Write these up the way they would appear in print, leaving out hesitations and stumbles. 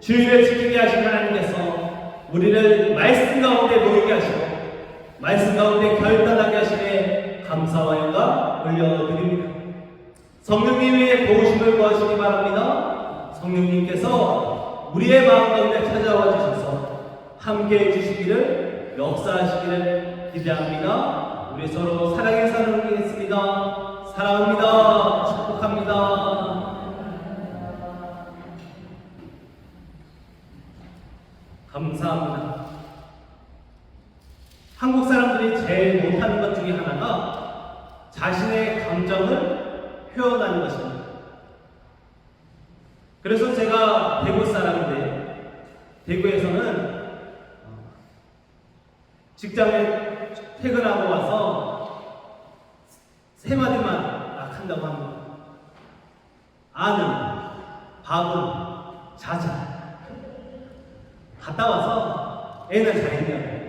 주의를 지키게 하신 하나님께서 우리를 말씀 가운데 모이게 하시고 말씀 가운데 결단하게 하시네 감사와 영광 올려드립니다. 성령님의 도우심을 구하시기 바랍니다. 성령님께서 우리의 마음 가운데 찾아와 주셔서 함께해 주시기를 역사하시기를 기대합니다. 우리 서로 사랑의 산을 올리겠습니다. 사랑합니다. 축복합니다. 감사합니다. 한국 사람들이 제일 못하는 것 중에 하나가 자신의 감정을 표현하는 것입니다. 그래서 제가 대구 사람인데 대구에서는 직장에 퇴근하고 와서 세 마디만 딱 한다고 합니다. 아는, 밥은, 자자. 갔다 와서 애는 잘했냐고,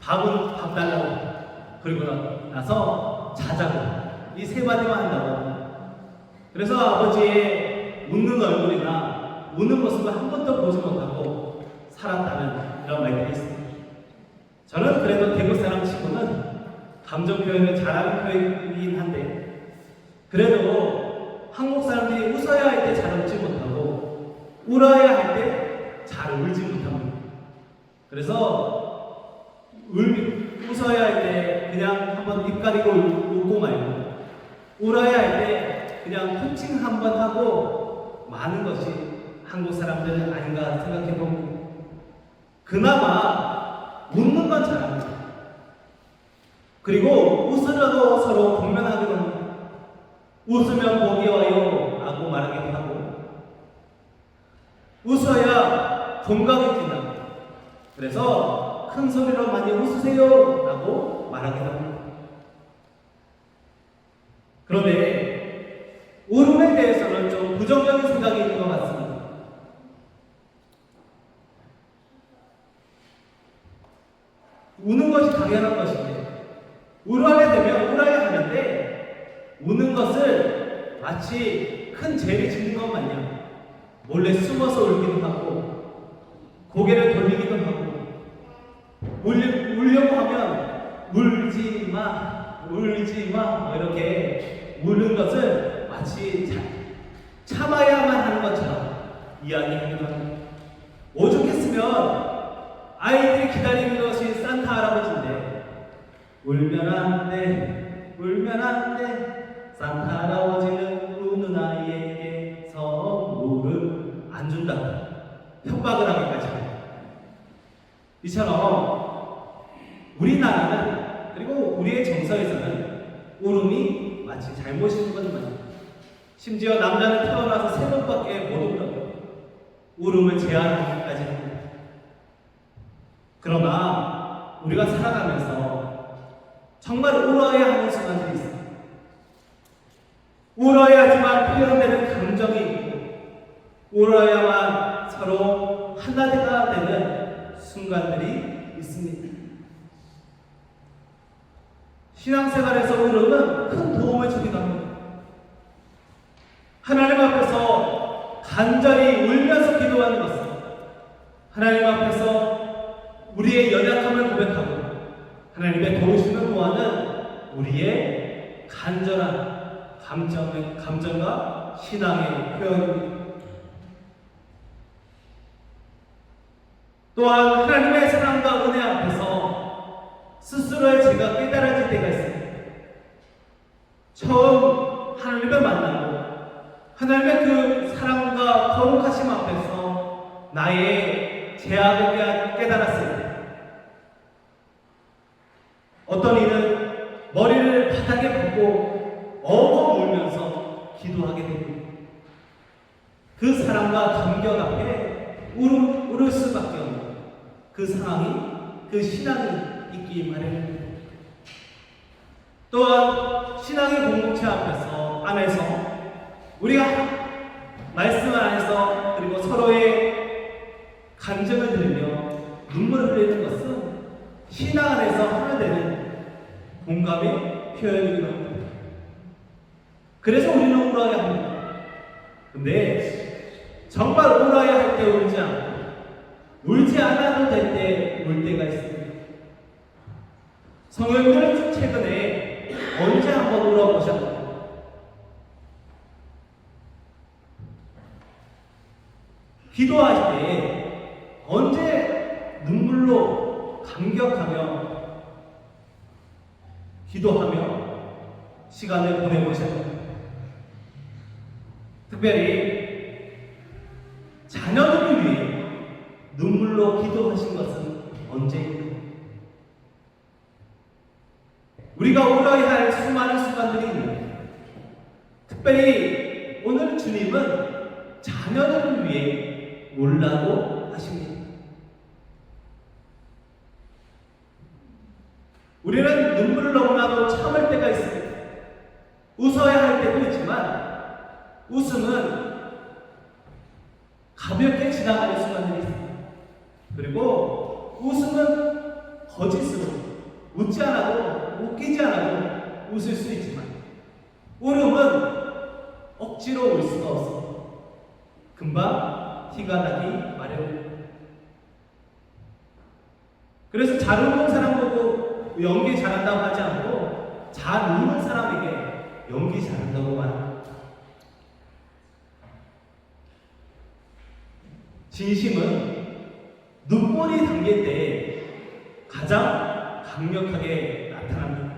밥은 밥 달라고, 그리고 나서 자자고, 이 세 마디만 한다고. 그래서 아버지의 웃는 얼굴이나 웃는 모습을 한 번도 보지 못하고 살았다는 이런 말들이 있습니다. 저는 그래도 대구 사람 치고는 감정 표현을 잘하는 편이긴 한데, 그래도 한국 사람들이 웃어야 할 때 잘 웃지 못하고 울어야 할 때 잘 울지 못합니다. 그래서 웃어야 할 때 그냥 한번 입 가리고 웃고 말고, 울어야 할 때 그냥 코칭 한번 하고 마는 것이 한국 사람들은 아닌가 생각해 봅니다. 그나마 웃는 건 잘합니다. 그리고 웃으려도 서로 공면하기도 합니다. 웃으면 복이 와요 라고 말하기도 하고, 웃어야 건강이 진답니다. 그래서 큰 소리로 많이 웃으세요 라고 말하기도 합니다. 그런데 울음에 대해서는 좀 부정적인 생각이 있는 것 같습니다. 우는 것이 당연한 것인데, 울어야 되면 울어야 하는데, 우는 것을 마치 큰 죄를 짓는 것 마냥 몰래 숨어서 울기도 하고 고개를 돌리기도 하고, 울려고 하면 울지 마 이렇게 우는 것을 마치 참아야만 하는 것처럼 이야기하기도 합니다. 오죽했으면 아이들이 기다리는 것이 산타 할아버지인데, 울면 안 돼, 울면 안 돼, 산타 할아버지는 우는 아이에게 선물을 안 준다, 협박을 하기까지 합니다. 이처럼 우리나라는, 그리고 우리의 정서에서는 울음이 마치 잘못인 것만, 심지어 남자는 태어나서 3번밖에 못 울다고 울음을 제한하기까지 합니다. 그러나 우리가 살아가면서 정말 울어야 하는 순간들이 있습니다. 울어야지만 표현되는 감정이 있고, 울어야만 서로 하나가 되는 순간들이 있습니다. 신앙생활에서 울음은 큰 도움을 주기도 합니다. 하나님 앞에서 간절히 울면서 기도하는 것은 하나님 앞에서 우리의 연약함을 고백하고 하나님의 도우심을 구하는 우리의 간절한 감정과 신앙의 표현입니다. 또한 하나님의 사랑과 은혜 앞에서 스스로의 죄가 깨달아질 때가 있습니다. 처음 하나님을 만나고 하나님의 그 사랑과 거룩하심 앞에서 나의 죄악을 깨달았을 때, 어떤 이는 머리를 바닥에 붓고 엉엉 울면서 기도하게 됩니다. 그 사랑과 감격 앞에 울을 수밖에 없는 그 상황이, 그 신앙이 있기 마련입니다. 또한 신앙의 공동체 안에서 우리가 말씀 안에서, 그리고 서로의 간증을 들으며 눈물을 흘리는 것은 신앙 안에서 하나 되는 공감의 표현이기도 합니다. 그래서 우리는 울어야 합니다. 근데 정말 울어야 할 때 울지 않고 울지 않아도 될 때 울 때가 있습니다. 성령님들은 최근에 언제 한번 울어보셨나요? 기도할 때 언제 눈물로 감격하며 기도하며 시간을 보내보셨나요? 특별히 자녀들을 위해 눈물로 기도하신 것은 언제입니까? 우리가 울어야 할 수많은 순간들이 있는데 특별히 오늘 주님은 자녀들을 위해 울라고 하십니다. 우리는 눈물을 너무나도 참을 때가 있습니다. 웃어야 할 때도 있지만 웃음은 가볍게 지나가는 순간들이 있습니다. 그리고 웃음은 거짓으로 웃지 않아도 웃기지 않아도 웃을 수 있지만 울음은 억지로 울 수가 없습니다. 금방 티가 나기 마련입니다. 그래서 잘 웃는 사람 보고 연기 잘한다고 하지 않고 잘 우는 사람에게 연기 잘한다고 말합니다. 진심은 눈물이 담길 때 가장 강력하게 나타납니다.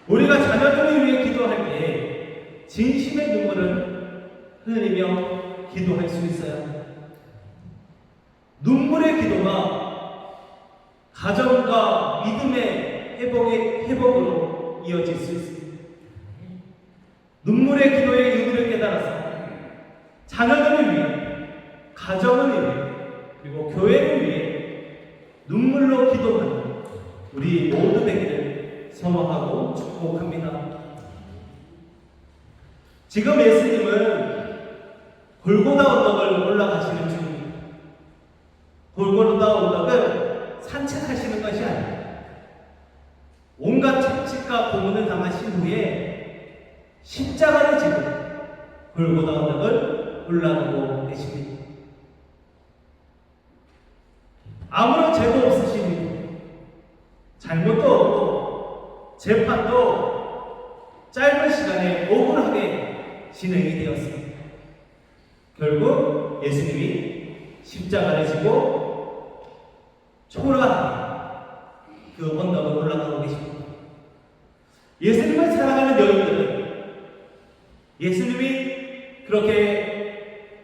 우리가 자녀들을 위해 기도할 때 진심의 눈물을 흘리며 기도할 수 있어야 합니다. 눈물의 기도가 가정과 믿음의 회복으로 이어질 수 있습니다. 눈물의 기도의 의미를 깨달아서 자녀들을 위해, 가정을 위해, 그리고 교회를 위해 눈물로 기도하는 우리 모두 되기를 소망하고 축복합니다. 지금 예수님은 골고다 언덕을 올라가시는 중입니다. 골고다 언덕을 산책하시는 것이 아닙니다. 온갖 채찍과 고문을 당하신 후에 십자가를 지고 골고다 언덕을 올라가고 계십니다. 아무런 죄도 없으신 분, 잘못도 없고 재판도 짧은 시간에 억울하게 진행이 되었습니다. 결국 예수님이 십자가를 지고 초라하게 그 언덕을 올라가고 계십니다. 예수님을 사랑하는 여인들은 예수님이 그렇게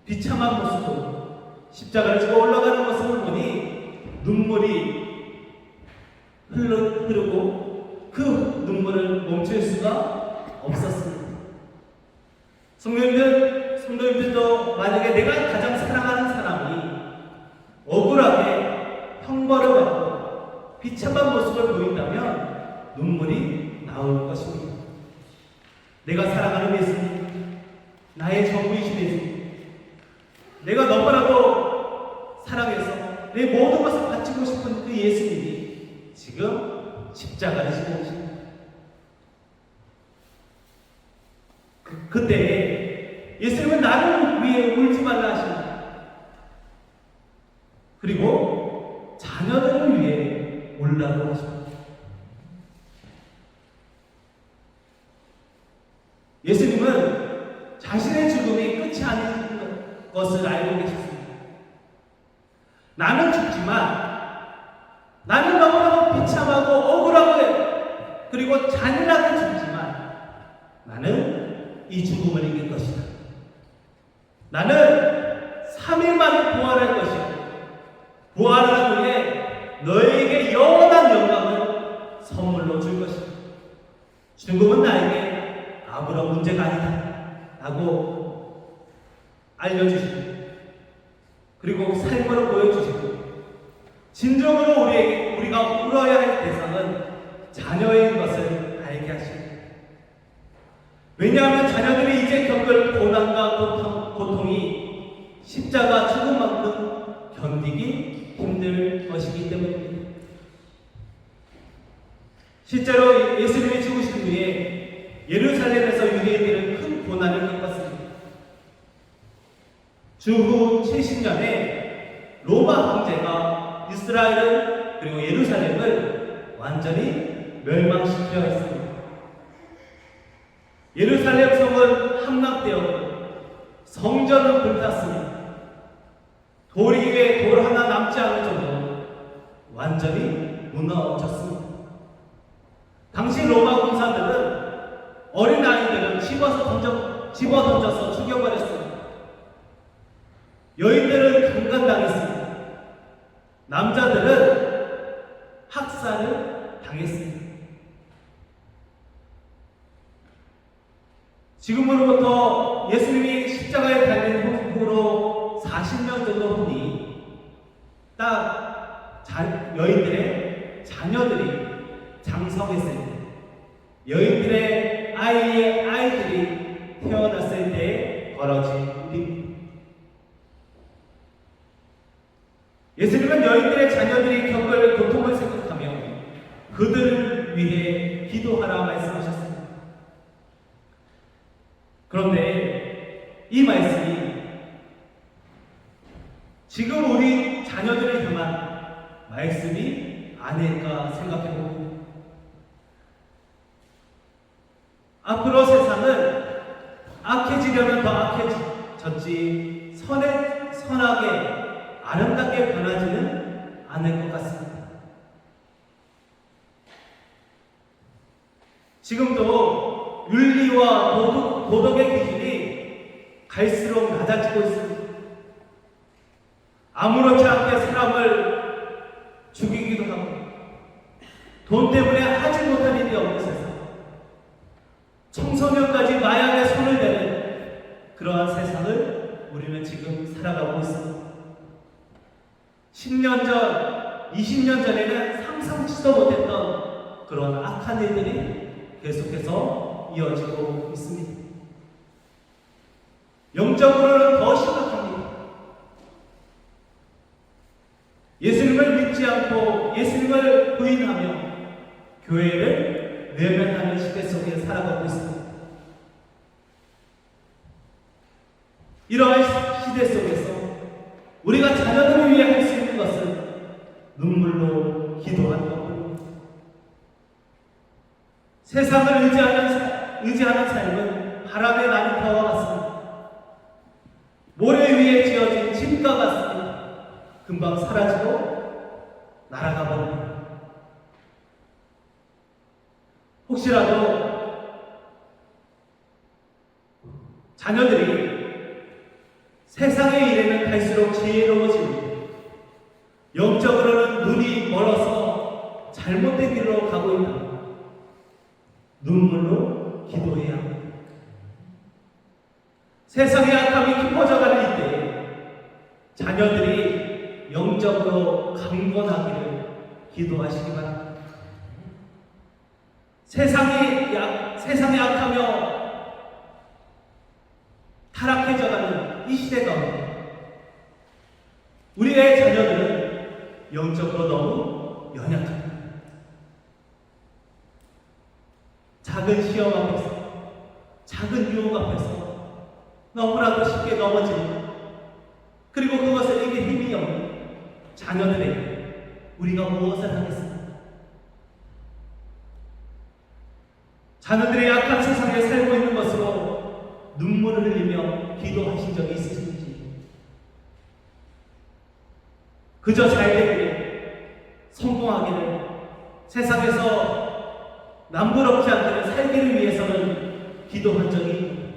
비참한 모습으로 십자가를 지고 올라가는 모습을 보니 눈물이 흐르고 그 눈물을 멈출 수가 없었습니다. 성도님들도 만약에 내가 가장 사랑하는 사람이 억울하게 형벌을 받고 비참한 모습을 보인다면 눈물이 나올 것입니다. 내가 사랑하는 예수님, 나의 전부이신 예수님, 내가 너무나도 사랑해서 내 모든 것을 바치고 싶은 그 예수님이 지금 십자가를 지고 오십니다. 그때 예수님은 나를 위해 울지 말라 하십니다. 그리고 자녀들을 위해 울라고 하십니다. 예수님은 자신의 죽음이 끝이 아닌 것을 알고 계셨습니다. 나는 죽지만 나는 너무나도 비참하고 억울하고 그리고 잔인하게 죽지만 나는 이 죽음을 이길 것이다. 나는 3일 만에 부활할 것이다. 부활한 후에 너에게 영원한 영광을 선물로 줄 것이다. 죽음은 나에게 아무런 문제가 아니다 라고 알려주시고 그리고 삶으로 보여주시고 진정으로 우리가 울어야 할 대상은 자녀인 것을 알게 하십니다. 왜냐하면 자녀들이 이제 겪을 고난과 고통이 십자가 죽음만큼 견디기 힘들 것이기 때문입니다. 실제로 예수님이 죽으신 후에 예루살렘에서 유대인들은 큰 고난을 겪었습니다. 주후 70년에 로마 황제가 이스라엘을 그리고 예루살렘을 완전히 멸망시키려 했습니다. 예루살렘 성은 함락되었고 성전은 불탔습니다. 돌 위에 돌 하나 남지 않을 정도로 완전히 무너졌습니다. 당시 로마 군사들은 어린 아이들은 집어 던져서 죽여버렸습니다. 여인들은 강간당했습니다. 남자들은 학살을 당했습니다. 지금으로부터 예수님이 십자가에 달린 후로 40년 정도 후니 딱 여인들의 자녀들이 장성했을 때, 여인들의 아이의 아이들이 태어났을 때 벌어진 일입니다. 예수님은 여인들의 자녀들이 겪을 고통을 생각하며 그들을 위해 기도하라 말씀하셨습니다. 그런데 이 말씀이 지금 우리 자녀들을 향한 말씀이 아닐까 생각해봅니다. 앞으로 세상은 악해지려면 더 악해졌지 선하게 아름답게 변하지는 않을 것 같습니다. 지금도 윤리와 도덕의 기준이 갈수록 낮아지고 있습니다. 아무렇지 않게 사람을 죽이기도 하고 돈 때문에 하지 못할 일이 없는 세상, 청소년까지 마약에 손을 대는 그러한 세상을 우리는 지금 살아가고 있습니다. 10년 전, 20년 전에는 상상치도 못했던 그런 악한 일들이 계속해서 이어지고 있습니다. 영적으로는 더 심각합니다. 예수님을 믿지 않고 예수님을 부인하며 교회를 외면하는 시대 속에 살아가고 있습니다. 이러한 시대 속에서 우리가 자녀들을 위해 할 수 있는 것은 눈물로 기도하는 것뿐입니다. 세상을 의지하는 삶은 바람에 나는 터와 같습니다. 모래 위에 지어진 집과 같습니다. 금방 사라지고 날아가 버립니다. 혹시라도 자녀들이 세상의 일에는 갈수록 지혜로워집니다. 영적으로는 눈이 멀어서 잘못된 길로 가고 있다. 눈물로 기도해야 합니다. 세상의 악함이 깊어져가는 이때 자녀들이 영적으로 강건하기를 기도하시기 바랍니다. 세상이 악하며 타락해져가는 이 시대 가운데 우리의 자녀들은 영적으로 너무 연약합니다. 작은 시험 앞에서, 작은 유혹 앞에서 너무나도 쉽게 넘어지는, 그리고 그것을 이길 힘이 없는 자녀들에게 우리가 무엇을 하겠습니까? 자녀들의 약한 세상에 살고 있는 것으로 눈물을 흘리며 기도하신 적이 있으신지, 그저 잘 되기를, 성공하기를, 세상에서 남부럽지 않기를 살기를 위해서는 기도한 적이,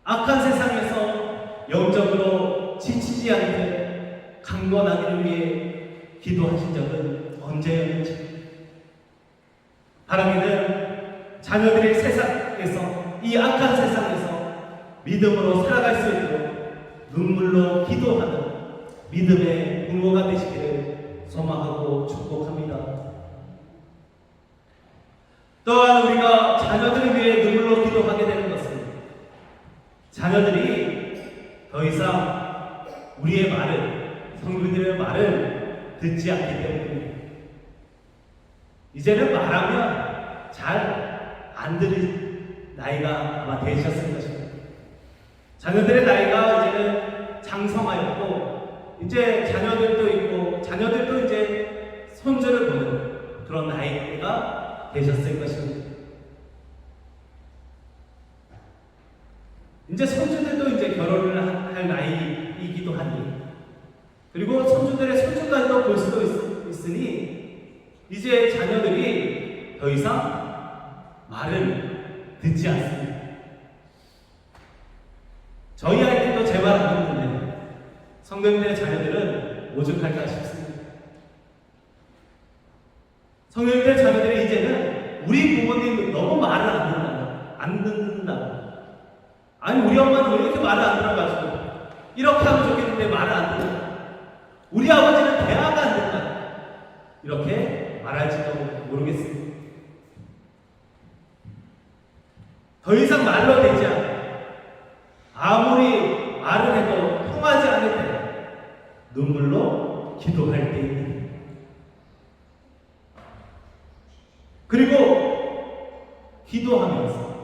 악한 세상에서 영적으로 지치지 않게 강건하기를 위해 기도하신 적은 언제였는지, 바라기는 자녀들이 세상에서, 이 악한 세상에서 믿음으로 살아갈 수 있도록 눈물로 기도하는 믿음의 부모가 되시기를 소망하고 축복합니다. 또한 우리가 자녀들을 위해 눈물로 기도하게 되는 것은 자녀들이 더 이상 우리의 말을, 성도들의 말을 듣지 않기 때문입니다. 이제는 말하면 잘 안 들을 나이가 아마 되셨을 것입니다. 자녀들의 나이가 이제는 장성하였고 이제 자녀들도 있고 자녀들도 이제 손주를 보는 그런 나이가 되셨을 것입니다. 이제 손주들도 이제 결혼을 할 나이이기도 하니 그리고 손주들의 손주까지도 볼 수도 있으니 이제 자녀들이 더 이상 말을 듣지 않습니다. 저희 아이들도 제 말 안 듣는데 성도님들의 자녀들은 오죽할까 싶습니다. 성도님들의 자녀들이 이제는 우리 부모님 너무 말을 안 듣는다고. 아니 우리 엄마는 왜 이렇게 말을 안 들어가지고 이렇게 하면 좋겠는데 말을 안 듣는다. 우리 아버지는 대화가 안 된다. 이렇게 말할지도 모르겠습니다. 더 이상 말로 되지 않아. 아무리 말을 해도 통하지 않을 때 눈물로 기도할 때입니다. 그리고 기도하면서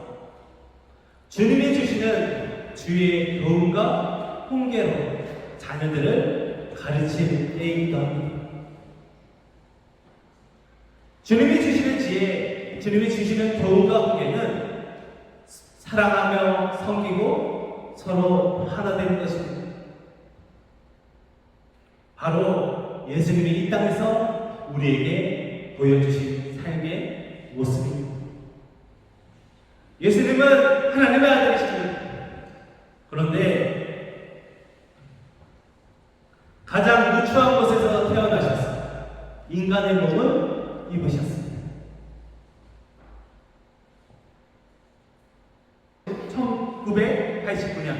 주님이 주시는 주의 교훈과 훈계로 자녀들을 가르칠 때이기도 합니다. 주님이 주시는 지혜, 주님이 주시는 교훈과 훈계는 사랑하며 섬기고 서로 하나 되는 것입니다. 바로 예수님이 이 땅에서 우리에게 보여주신 삶의 모습입니다. 예수님은 하나님의 아들이십니다. 그런데 가장 누추한 곳에서 태어나셨습니다. 인간의 몸을 입으셨습니다. 1989년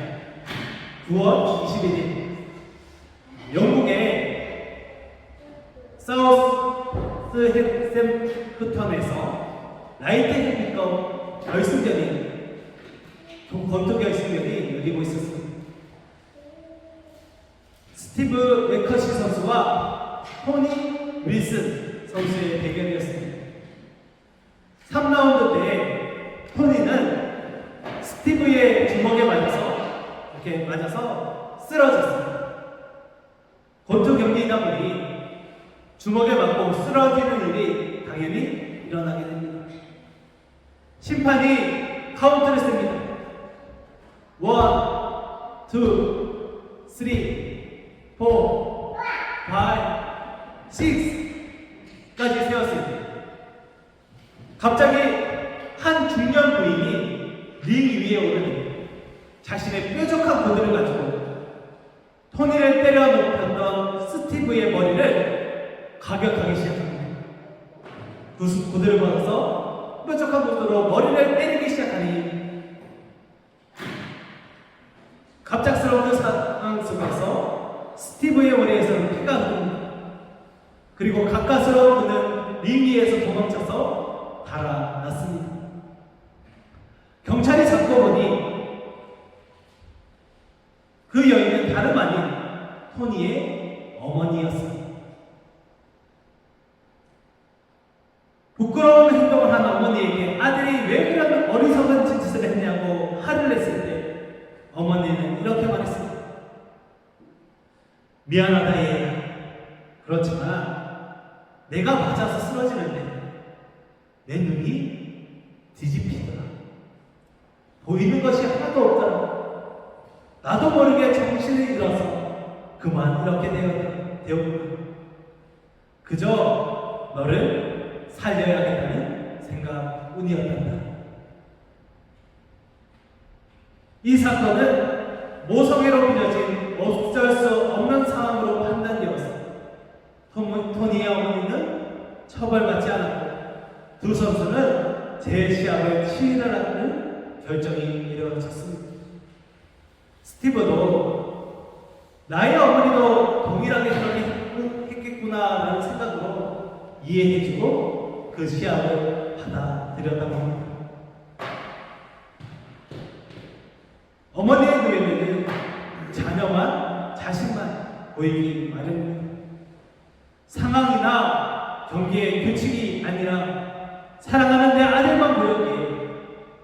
9월 21일 영국의 사우스햄프턴에서 라이트 헤비컵 결승전이 권투 결승전이 열리고 있었습니다. 스티브 맥커시 선수와 토니 윌슨 선수의 대결이었습니다. 3라운드 때 토니는 스티브의 주먹에 맞아서 쓰러졌습니다. 권투 경기이다 보니 주먹에 맞고 쓰러지는 일이 당연히 일어나게 됩니다. 심판이 카운트를 씁니다. 1, 2, 3, 4, 5, 6까지 세웠습니다. 갑자기 한 중년 부인이 링 위에 오르니 자신의 뾰족한 고들을 가지고 토니를 때려 놓았던 스티브의 머리를 가격하기 시작합니다. 그 고들을 걸어서 뾰족한 고도로 머리를 때리기 시작하니 갑작스러운 그 상황 속에서 스티브의 머리에서는 피가 흐릅니다. 그리고 가까스로 그는 링 위에서 도망쳐서 달아났습니다. 경찰이 잡고 보니 그 여인은 다름 아닌 토니의 어머니였습니다. 부끄러운 행동을 한 어머니에게 아들이 왜 그런 어리석은 짓을 했냐고 화를 냈을 때 어머니는 이렇게 말했습니다. 미안하다 얘야. 그렇지만 내가 맞아서 쓰러지는데 내 눈이 뒤집히더라. 보이는 것이 하나도 없더라. 나도 모르게 정신을 잃어서 그만 이렇게 되었구나. 그저 너를 살려야겠다는 생각뿐이었단다. 이 사건은 모성애로 빚어진 어쩔 수 없는 상황으로 판단되었습니다. 토니의 어머니는 처벌받지 않았고 두 선수는 재시합을 치르라는 결정이 이루어졌습니다. 스티브도 나의 어머니도 동일하게 그렇게 했겠구나라는 생각으로 이해해주고 그 시합을 받아들였다고 합니다. 어머니의 눈에는 자녀만, 자신만 보이기 마련입니다. 상황이나 경기의 규칙이 아니라 사랑하는 내 아들만 보였기에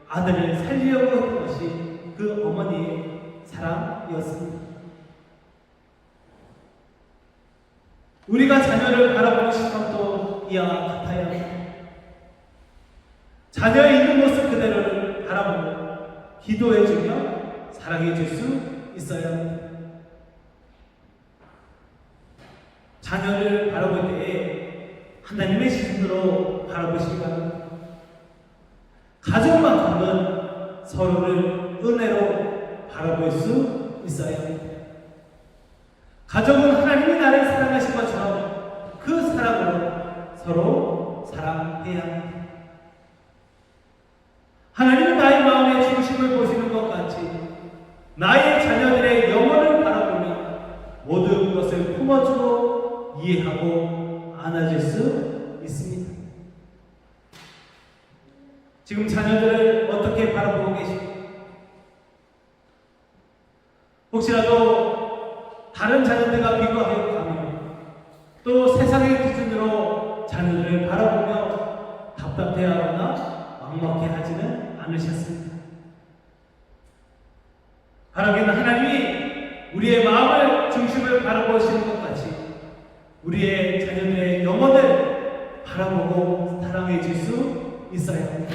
아들을 살리려고 했던 것이 그 어머니의 사랑이었습니다. 우리가 자녀를 바라보는 시각도 이와 같아야 합니다. 자녀의 있는 모습 그대로를 바라보고 기도해주며 사랑해줄 수 있어야 합니다. 자녀를 바라볼 때에 하나님의 시선으로 바라보시기 바랍니다. 가족만큼은 서로를 은혜로 바라볼 수 있어야 합니다. 가족은 하나님이 나를 사랑하신 것처럼 그 사랑으로 서로 사랑해야 합니다. 하나님은 나의 마음의 중심을 보시는 것 같이 나의 자녀들의 영혼을 바라보며 모든 것을 품어주고 이해하고 안아줄 수 있습니다. 지금 자녀들을 어떻게 바라보고 계십니까? 혹시라도 다른 자녀들과 비교하며 또 세상의 기준으로 자녀들을 바라보며 답답해하거나 막막해하지는 않으셨습니다. 바라기는 하나님이 우리의 마음을 중심을 바라보시는 것 같이 우리의 자녀들의 영혼을 바라보고 사랑해 줄 수 있어야 합니다.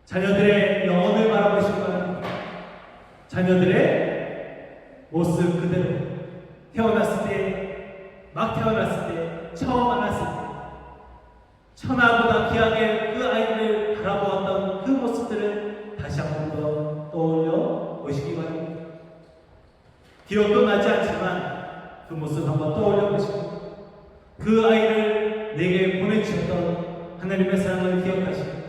자녀들의 영혼을 바라보시기 바랍니다. 자녀들의 모습 그대로 태어났을 때, 막 태어났을 때, 처음 만났을 때 천하보다 귀하게 그 아이를 바라보았던 그 모습들을 다시 한 번 더 떠올려 보시기 바랍니다. 기억도 나지 않지만 그 모습 한번 떠올려 보시고 그 아이를 내게 보내주셨던 하나님의 사랑을 기억하시고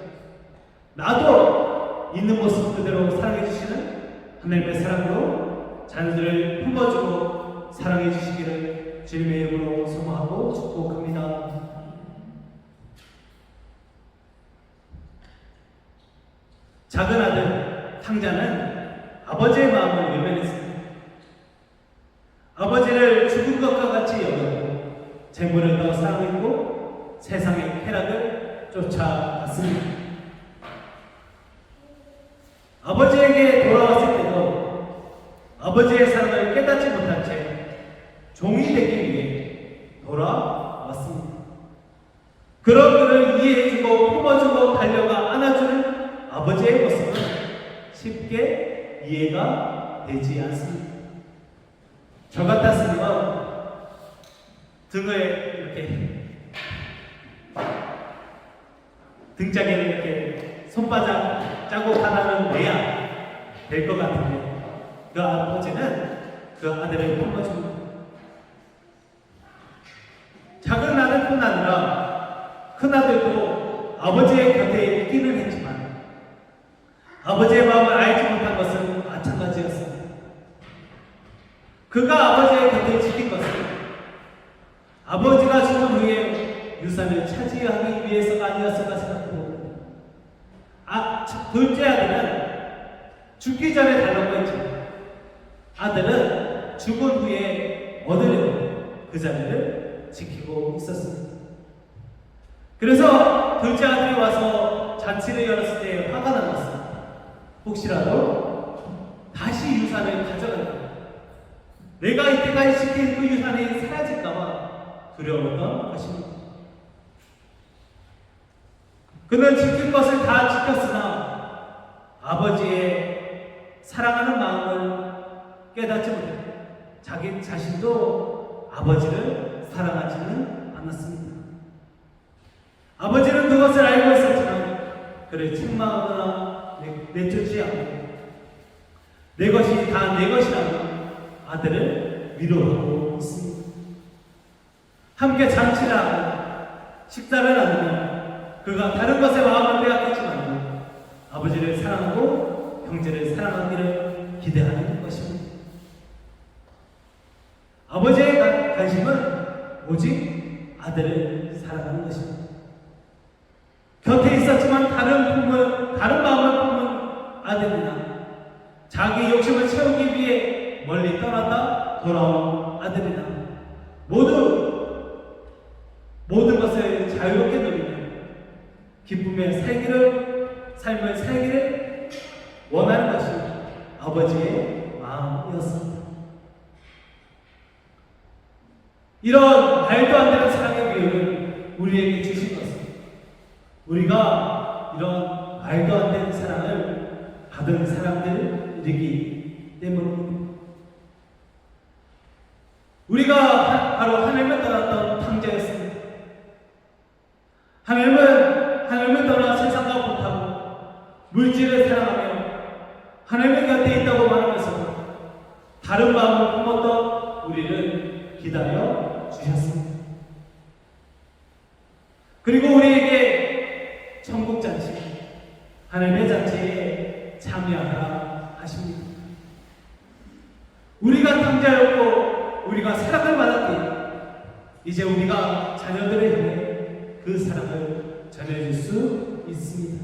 나도 있는 모습 그대로 사랑해 주시는 하나님의 사랑으로 자녀들을 품어주고 사랑해 주시기를 주님의 이름으로 소망하고 축복합니다. 작은 아들 탕자는 아버지의 마음을 외면했습니다. 아버지를 죽은 것과 같이 여겼고 재물을 더 사랑했고 세상의 쾌락을 쫓아갔습니다. 아버지에게 돌아왔을 때도 아버지의 사랑을 깨닫지 못한 채 종이 되기 위해 돌아왔습니다. 그런 그를 이해해주고 품어주고 달려가 안아주는 아버지의 모습은 쉽게 이해가 되지 않습니다. 저 같았으면 등을 이렇게 등짝에 이렇게 손바닥 자국 하나는 내야 될 것 같은데 그 아버지는 그 아들을 품어줍니다. 작은 아들 뿐 아니라 큰 아들도 아버지의 곁에 있기는 했지만 아버지의 마음을 알지 못한 것은 마찬가지였습니다. 그가 아버지의 곁에 지킨 것은 아버지가 죽은 후에 유산을 차지하기 위해서가 아니었을까 생각합니다. 둘째 아들은 죽기 전에 달라고 했지만 아들은 죽은 후에 얻으려고 그 자리를 지키고 있었습니다. 그래서 둘째 아들이 와서 잔치를 열었을 때 화가 나왔습니다. 혹시라도 다시 유산을 가져갈까? 내가 이때까지 지킨 그 유산이 사라질까봐 두려웠던 것입니다. 그는 지킬 것을 다 지켰으나 아버지의 사랑하는 마음을 깨닫지 못했고 자기 자신도 아버지를 사랑하지는 않았습니다. 아버지는 그것을 알고 있었지만 그를 책망하거나 내쫓지 않고 내 것이 다 내 것이라고 아들을 위로하고 있습니다. 함께 잔치를 하고 식사를 나누며 그가 다른 것에 마음을 빼앗겼지만 아버지를 사랑하고 형제를 사랑하기를 기대하는 것입니다. 아버지의 관심은 오직 아들을 사랑하는 것입니다. 곁에 있었지만 다른 마음을 품은 아들이나 자기 욕심을 채우기 위해 멀리 떠났다 돌아온 아들이나 모든 것을 자유롭게 누리며 기쁨의 삶을 살기를 원하는 것이 아버지의 마음이었습니다. 이런 말도 안 되는 사랑의 비유를 우리에게 주신 것은 우리가 이런 말도 안 되는 사랑을 받은 사람들이기 때문입니다. 우리가 바로 하나님을 떠났던 탕자였습니다. 하나님을 떠나 세상과 못하고 물질을 사랑하며 하나님의 곁에 있다고 말하면서 다른 마음을 품었던 우리를 기다려 주셨습니다. 그리고 우리에게 천국 잔치, 하나님의 잔치에 참여하라 하십니다. 우리가 탕자였고 우리가 사랑을 받았기에 이제 우리가 자녀들을 향해 그 사랑을 전해줄 수 있습니다.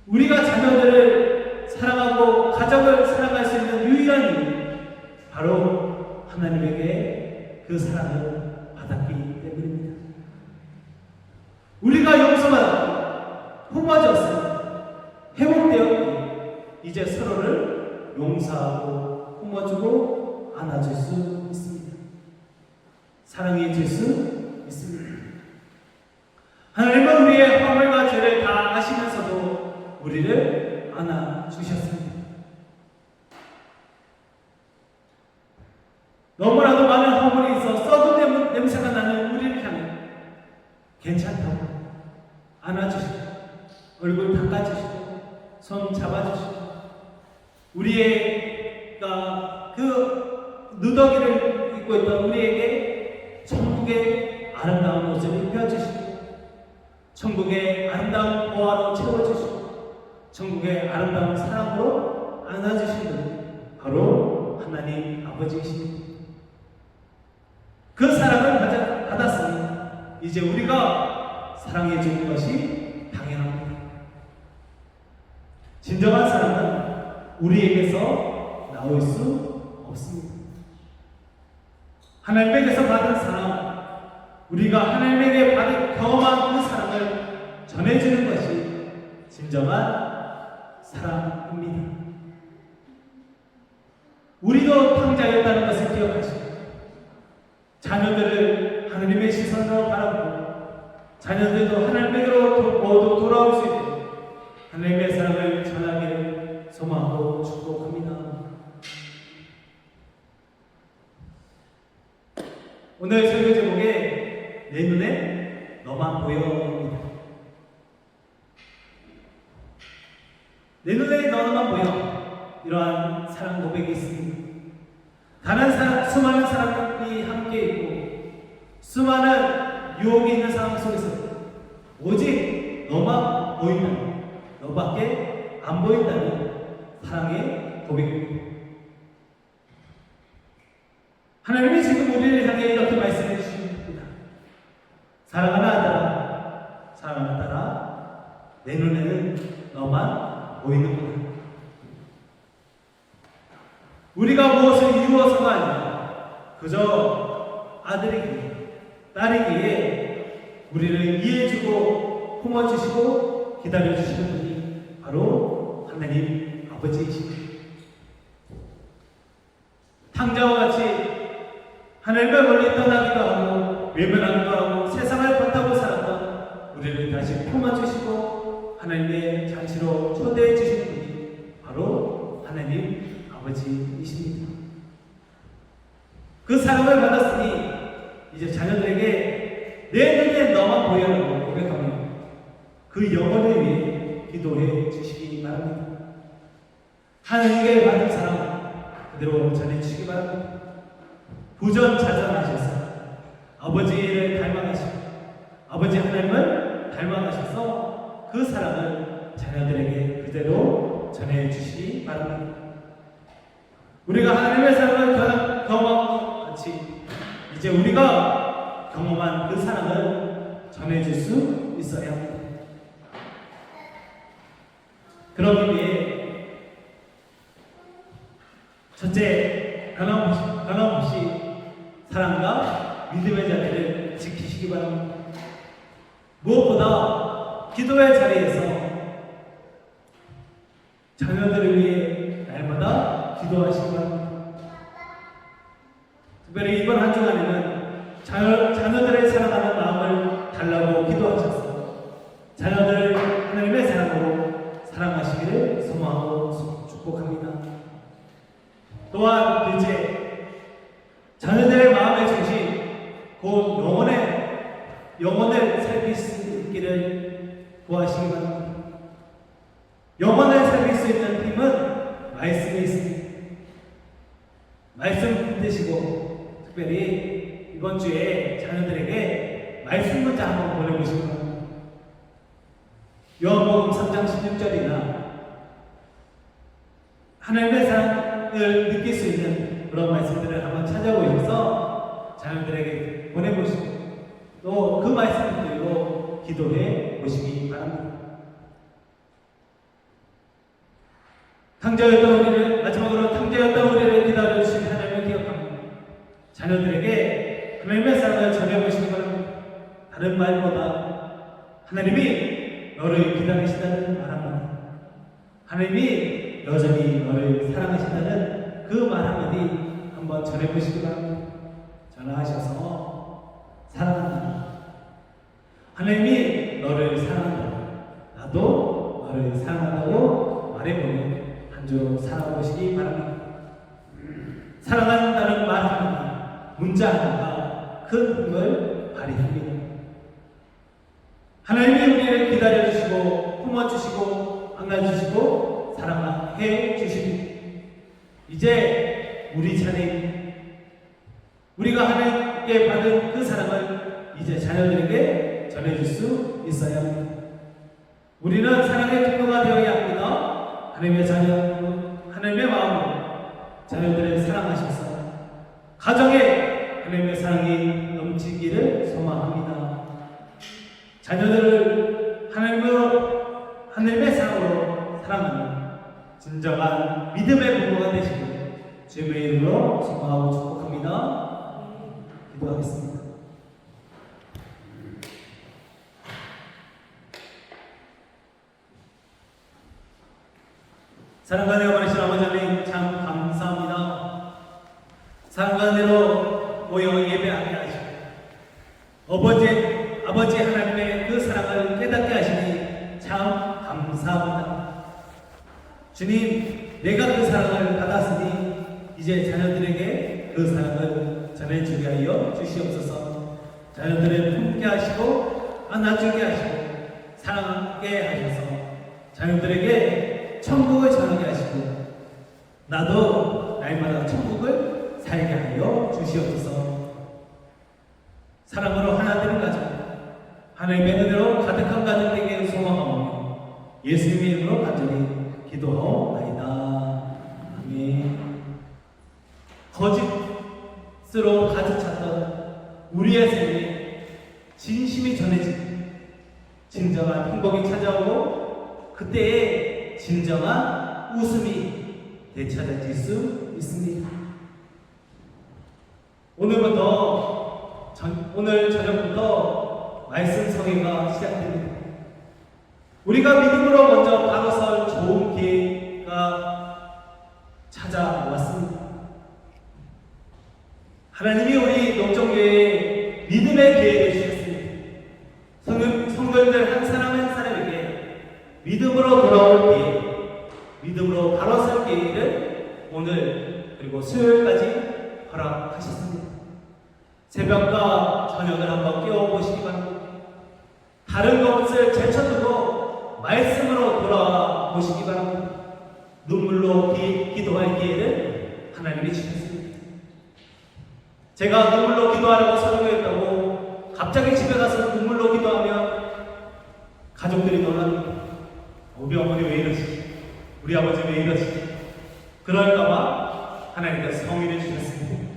우리가 자녀들을 사랑하고 가정을 사랑할 수 있는 유일한 이유 바로 하나님에게 그 사랑을 받았기 때문입니다. 우리가 용서받았고 품어졌으니 회복되었기에 이제 서로를 용서하고 품어주고 안아줄 수 있습니다. 사랑해 줄 수 있습니다. 하나님은 우리의 허물과 죄를 다 아시면서도 우리를 안아주셨습니다. 너무나도 많은 허물이 있어 썩은 냄새가 나는 우리를 향해 괜찮다고 안아주시고 얼굴 닦아주시고 손 잡아주시고 우리가 그 누더기를 입고 있던 우리에게 천국의 아름다운 옷을 입혀주시고 천국의 아름다운 보화로 채워주시고 천국의 아름다운 사랑으로 안아주시는 바로 하나님 아버지이십니다. 그 사랑을 받았으니 이제 우리가 사랑해 주는 것이 당연합니다. 진정한 사랑은 우리에게서 나올 수 없습니다. 하나님에게서 받은 사랑, 우리가 하나님에게 경험한 그 사랑을 전해주는 것이 진정한 사랑입니다. 우리도 탕자였다는 것을 기억하시고 자녀들을 하나님의 시선으로 바라보고 자녀들도 하나님에게로 모두 돌아올 수 있도록 하나님의 사랑을 전하기를 소망하고 축복합니다. 오늘 설교 제목에 내 눈에 너만 보여입니다. 내 눈에 너만 보여, 이러한 사랑 고백이 있습니다. 다른 수많은 사람들이 함께 있고 수많은 유혹이 있는 상황 속에서 오직 너만 보인다는, 너밖에 안 보인다는 사랑의 고백입니다. 하나님이 지금 우리를 향해 이렇게 말씀해 주십니다. 사랑하는 아들아, 사랑하는 딸아, 내 눈에는 너만 보이는구나. 우리가 무엇을 이루어서가 아니라 그저 아들이기에 딸이기에 우리를 이해해주고 품어주시고 기다려주시는 분이 바로 하나님 아버지이십니다. 탕자와 같이 하나님과 멀리 떠나기도 하고 외면하기도 하고 세상을 버타고 살았던 우리를 다시 품어주시고 하나님의 잔치로 초대해 주시는 분이 바로 하나님 아버지이십니다. 그 사랑을 받았으니 이제 자녀들에게 내 눈에 너만 보여라고 고백하며 그 영혼을 위해 기도해 주시기 바랍니다. 하나님께 받은 사랑 그대로 전해주시기 바랍니다. 부전자전하셔서 아버지를 닮아가시고 아버지 하나님을 닮아가셔서 그 사랑을 자녀들에게 그대로 전해주시기 바랍니다. 우리가 하나님의 사랑을 경험한 것 같이 이제 우리가 경험한 그 사랑을 전해줄 수 있어야 합니다. 그러기 위해 첫째, 변함없이 사랑과 믿음의 자리를 지키시기 바랍니다. 무엇보다 기도의 자리에서 자녀들을 위해 날마다 기도하시기 바랍니다. 또한 둘째, 자녀들의 마음의 중심, 곧 영혼을 살필 수 있기를 구하시기 바랍니다. 영혼을 살릴 수 있는 힘은 말씀이 있습니다. 말씀 붙드시고 특별히 이번 주에 자녀들에게 말씀 문자 한번 보내보시기 바랍니다. 요한복음 3장 16절이나 하나님의 사랑을 느낄 수 있는 그런 말씀들을 한번 찾아보셔서 자녀들에게 보내보시고 또 그 말씀들로 기도해 보시기 바랍니다. 마지막으로 탕자였던 우리를 기다려주신 하나님을 기억합니다. 자녀들에게 하나님의 사랑을 전해보시기 바랍니다. 다른 말보다 하나님이 너를 기다리시다는 말합니다. 하나님이 여전히 너를 사랑하신다는 그 말 한마디 한번 전해보시기 바랍니다. 전화하셔서 사랑한다. 하나님이 너를 사랑한다. 나도 너를 사랑한다고 말해보는 한 주 살아보시기 바랍니다. 사랑한다는 말 하나, 문자 하나가 큰 힘을 발휘합니다. 하나님이 우리를 기다려주시고 품어주시고 안아주시고 사랑해 주십니다. 이제 우리 차례입니다. 우리가 하나님께 받은 그 사랑을 이제 자녀들에게 전해줄 수 있어야 합니다. 우리는 사랑의 통로가 되어야 합니다. 하나님의 마음으로 자녀들을 사랑하셔서 가정에 하나님의 사랑이 넘치기를 소망합니다. 자녀들을 하나님의 사랑으로 사랑하는 진정한 믿음의 부모가 되시길 주님의 이름으로 소망하고 축복합니다. 기도하겠습니다. 사랑과 내어버리신 아버지 하나님 참 감사합니다. 사랑과 내로 모여 예배하게 하시고 아버지 하나님의 그 사랑을 깨닫게 하시니 참 감사합니다. 주님, 내가 그 사랑을 받았으니 이제 자녀들에게 그 사랑을 전해주게 하여 주시옵소서. 자녀들을 품게 하시고 안아주게 하시고 사랑하게 하셔서 자녀들에게 천국을 전하게 하시고 나도 날마다 천국을 살게 하여 주시옵소서. 사랑으로 하나 되는 가정, 하나님의 은혜로 가득한 가정 되기를 소망하오며 예수님의 이름으로 간절히 기도하옵나이다. 아멘. 거짓으로 가득 찼던 우리의 삶에 진심이 전해지고 진정한 행복이 찾아오고 그때에 진정한 웃음이 되찾아질 수 있습니다. 오늘 저녁부터 말씀 성회가 시작됩니다. 우리가 믿음으로 먼저 다가설 좋은 기회가 찾아왔습니다. 하나님이 우리 농정교회에 믿음의 기회를 주셨습니다. 성도들 한 사람 한 사람에게 믿음으로 돌아올 기회, 믿음으로 바로 설 기회를 오늘 그리고 수요일까지 허락하셨습니다. 새벽과 저녁을 한번 깨워보시기 바랍니다. 다른 것을 제쳐두고 말씀으로 돌아와 보시기 바랍니다. 눈물로 기도할 기회를 하나님이 주셨습니다. 제가 눈물로 기도하라고 설교했다고 갑자기 집에 가서 눈물로 기도하면 가족들이 놀랍니다. 우리 어머니 왜 이러시지? 우리 아버지 왜 이러시지? 그럴까봐 하나님께서 성의를 주셨습니다.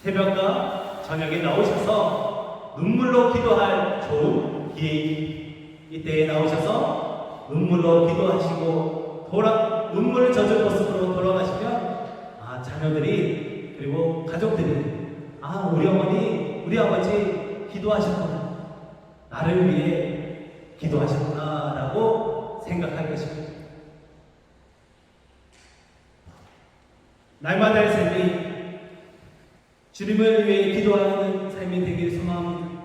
새벽과 저녁에 나오셔서 눈물로 기도할 좋은 기회입니다. 이때에 나오셔서 눈물로 기도하시고 눈물을 젖은 모습으로 돌아가시면 자녀들이 그리고 가족들이 우리 어머니 우리 아버지 기도하셨구나, 나를 위해 기도하셨구나 라고 생각할 것입니다. 날마다의 삶이 주님을 위해 기도하는 삶이 되길 소망합니다.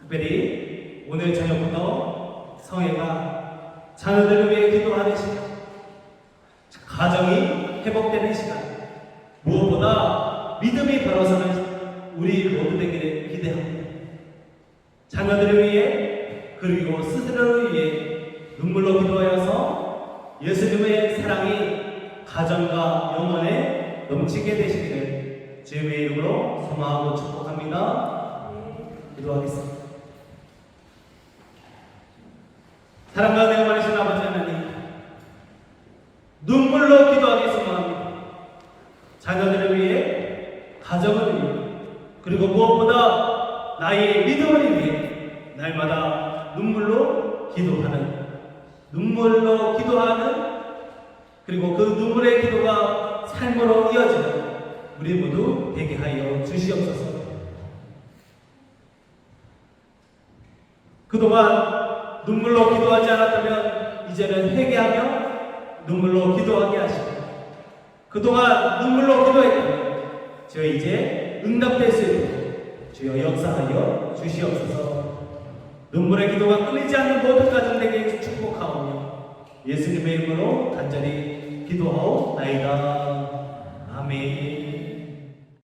특별히 오늘 저녁부터 성회가 자녀들을 위해 기도하는 시간, 가정이 회복되는 시간, 무엇보다 믿음이 벌어서는 우리 모두 되기를 기대합니다. 자녀들을 위해 그리고 스스로를 위해 눈물로 기도하여서 예수님의 사랑이 가정과 영혼에 넘치게 되시기를 주님의 이름으로 소망하고 축복합니다. 기도하겠습니다. 사랑과 은혜가 많으신 아버지 하나님, 눈물로 기도하기 소망합니다. 자녀들을 위해, 가정을 위해, 그리고 무엇보다 나의 믿음을 위해 날마다 눈물로 기도하는, 그리고 그 눈물의 기도가 삶으로 이어지는 우리 모두 되게 하여 주시옵소서. 그동안 눈물로 기도하지 않았다면 이제는 회개하며 눈물로 기도하게 하시고, 그동안 눈물로 기도했다면 주여 이제 응답될 수 있도록 주여 역사하여 주시옵소서. 눈물의 기도가 끊이지 않는 모든 가정에게 축복하오며 예수님의 이름으로 간절히 기도하옵나이다. 아멘.